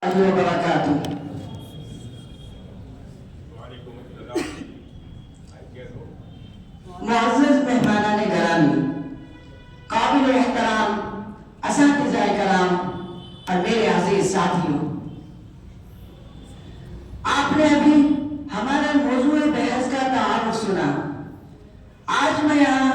وبرکاتہ۔ معزز مہمانان گرامی، قابل احترام اساتذہ کرام اور میرے عزیز ساتھیوں، آپ نے ابھی ہمارا موضوع بحث کا تعارف سنا۔ آج میں یہاں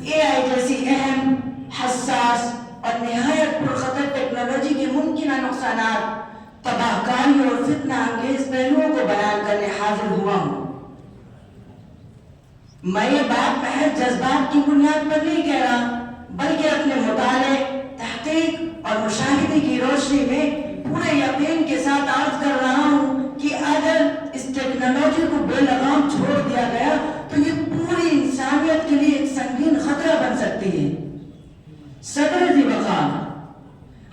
اے آئی جیسی اہم، حساس اور نہایت پرخطر ٹیکنالوجی کے ممکنہ نقصانات، تباہ کاری اور فتنہ انگیز پہلوؤں کو بیان کرنے حاضر ہوا ہوں۔ میں یہ بات محض جذبات کی بنیاد پر نہیں کہہ رہا، بلکہ اپنے مطالعے، تحقیق اور مشاہدے کی روشنی میں پورے یقین کے ساتھ عرض کر رہا ہوں کہ اگر اس ٹیکنالوجی کو بے لگام چھوڑ دیا گیا تو یہ پوری انسانیت کے لیے ایک سنگین خطرہ بن سکتی ہے۔ صدر ذی وقار،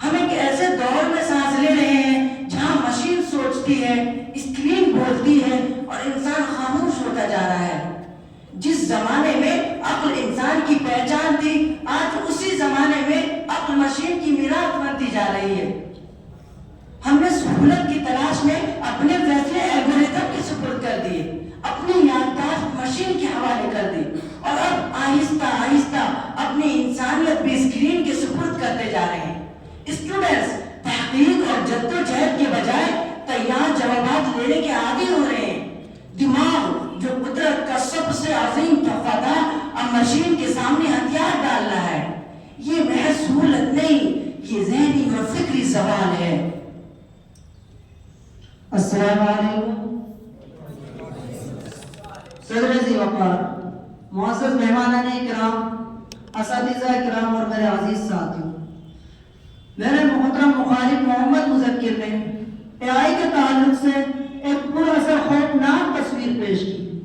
ہم ایک ایسے دور میں سانس لے رہے ہیں جہاں مشین سوچتی ہے، اسکرین بولتی ہے اور انسان خاموش ہوتا جا رہا ہے۔ جس زمانے میں عقل انسان کی پہچان تھی، آج اسی زمانے میں عقل مشین کی میراث بنتی جا رہی ہے۔ ہم نے سہولت کی تلاش میں اپنے فیصلے الگورتھم کے سپرد کر دیے، اپنی یادداشت مشین کے حوالے کر دی اور اب آہستہ آہستہ اپنی انسانیت بھی اسکرین کے سپرد کرتے جا رہے ہیں۔ اسٹوڈنٹس تحقیق اور جدوجہد کے بجائے تیار جوابات لینے کے عادی ہو رہے ہیں۔ دماغ جو قدرت کا سب سے عظیم تحفہ تھا، اب مشین کے سامنے ہتھیار ڈال رہا ہے۔ یہ محض سہولت نہیں، یہ ذہنی اور فکری زوال ہے۔ السلام علیکم۔ صدر ذی وقار، معزز مہمانان کرام، اساتذہ کرام اور میرے عزیز ساتھیوں، میرے محترم مخالف محمد مذکر نے اے آئی کے تعلق سے ایک پر اثر خوفناک تصویر پیش کی۔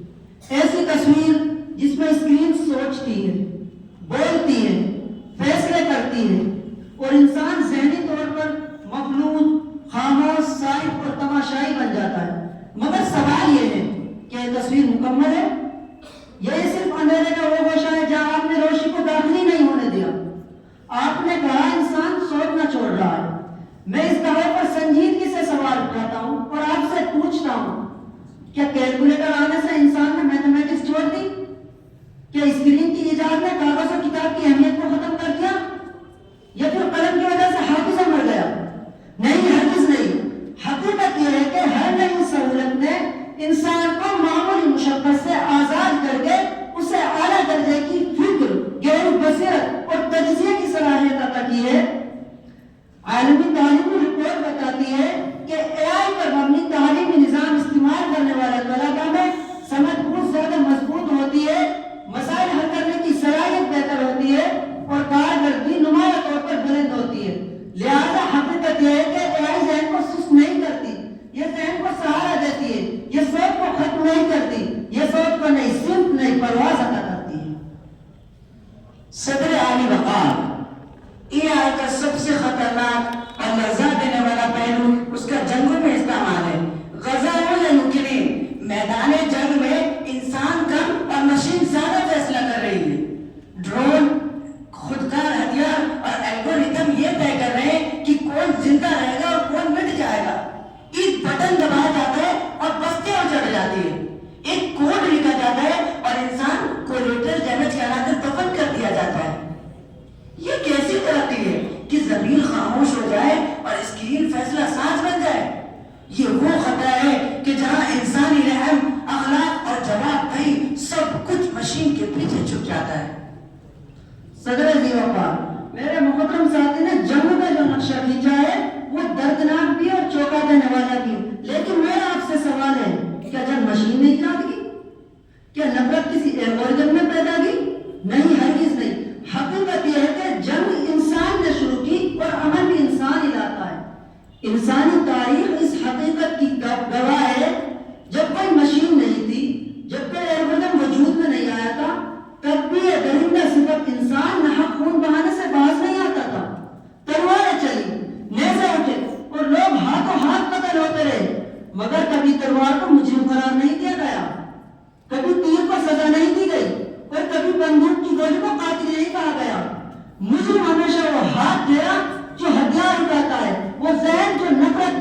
ایسی تصویر جس میں اسکرین سوچتی ہے، بولتی ہے، فیصلے کرتی ہے اور انسان ذہنی طور پر مفلوج، خاموش، صائب اور تماشائی بن جاتا ہے۔ مگر سوال یہ ہے کہ یہ تصویر مکمل ہے؟ یہ صرف اندھیرے کا وہ گوشہ ہے جہاں آپ نے روشنی کو داخلی نہیں ہونے دیا۔ آپ نے کہا انسان سوچنا چھوڑ رہا ہے۔ میں اس دعوے پر سنجیدگی سے سوال اٹھاتا ہوں اور آپ سے پوچھتا ہوں، کیا کیلکولیٹر آنے سے انسان نے میتھمیٹکس چھوڑ دی؟ کیا اسکرین کی ایجاد نے کاغذ اور کتاب کی اہمیت کو ختم کر دیا؟ یا پھر قلم کی وجہ سے حافظہ مر گیا؟ نہیں، ہرگز نہیں۔ حقیقت یہ ہے کہ ہر نئی سہولت نے انسان کو معمولی مشقت سے آزاد کر کے اسے اعلیٰ درجے کی فکر، گہری بصیرت اور تجزیے کی صلاحیت عطا کی ہے۔ عالمی تعلیمی رپورٹ بتاتی ہے کہ اے آئی پر مبنی تعلیمی نظام استعمال کرنے والے طلباء میں سمجھ بہت زیادہ مضبوط ہوتی ہے، مسائل حل کرنے کی صلاحیت بہتر ہوتی ہے اور کارکردگی نمایاں طور پر بلند ہوتی ہے۔ لہذا حقیقت یہ ہے کہ اے آئی ذہن کو سست نہیں کرتی، یہ ذہن کو سہارا دیتی ہے، یہ سوچ کو ختم نہیں کرتی، یہ سوچ کو نئی سمت، نئی پرواز عطا کرتی ہے۔ صدر عالی وقار، اے آئی کا سب سے خطرناک اور لرزا دینے والا پہلو اس کا جنگوں میں استعمال ہے۔ غزہ یا یوکرین، میدان جنگ میں انسان کم اور مشین زیادہ فیصلہ کر رہی ہے۔ ڈرون، خودکار ہتھیار اور الگورتھم یہ طے کر رہے ہیں کہ کون زندہ رہے گا اور کون مٹ جائے گا۔ ایک بٹن دبایا جاتا ہے اور بستیاں اجڑ جاتی ہے، ایک کوڈ لکھا جاتا ہے اور انسان کولیٹرل ڈیمیج کرا کر دفن کر دیا جاتا ہے۔ یہ کیسی ترقی ہے کہ زمین خاموش ہو جائے اور اسکرین فیصلہ ساز بن جائے؟ یہ وہ خطرہ ہے کہ جہاں انسانی رحم، اخلاق اور جواب دہی سب کچھ مشین کے پیچھے چھپ جاتا ہے۔ صدر ذی وقار، میرے محترم ساتھی نے جنگ کا جو نقشہ کھینچا ہے وہ دردناک بھی اور چونکا دینے والا بھی، لیکن میرا آپ سے سوال ہے، کیا جنگ مشین نے ایجاد کی؟ کیا نفرت کسی الگورتھم نے پیدا کی؟ نہیں، ہرگز نہیں۔ حقیقت یہ ہے کہ جنگ انسان نے شروع کی اور عمل بھی انسان ہی لاتا ہے۔ انسانی تاریخ اس حقیقت کی گواہ ہے، جب کوئی مشین نہیں تھی، جب کوئی الگورتھم وجود میں نہیں آیا تھا، تب بھی یہ درندہ صفت انسان ناحق خون بہانے سے باز نہیں آتا تھا۔ تلواریں چلی، نیزے اٹھے اور لوگ ہاتھوں ہاتھ قتل ہوتے رہے، مگر کبھی تلوار کو مجرم قرار نہیں دیا گیا، کبھی تیر کو سزا نہیں دی گئی اور کبھی بندوق کی گولی کو قاتل نہیں کہا گیا۔ مجرم ہمیشہ وہ ہاتھ ٹھہرا جو ہتھیار اٹھاتا ہے، وہ ذہن جو نفرت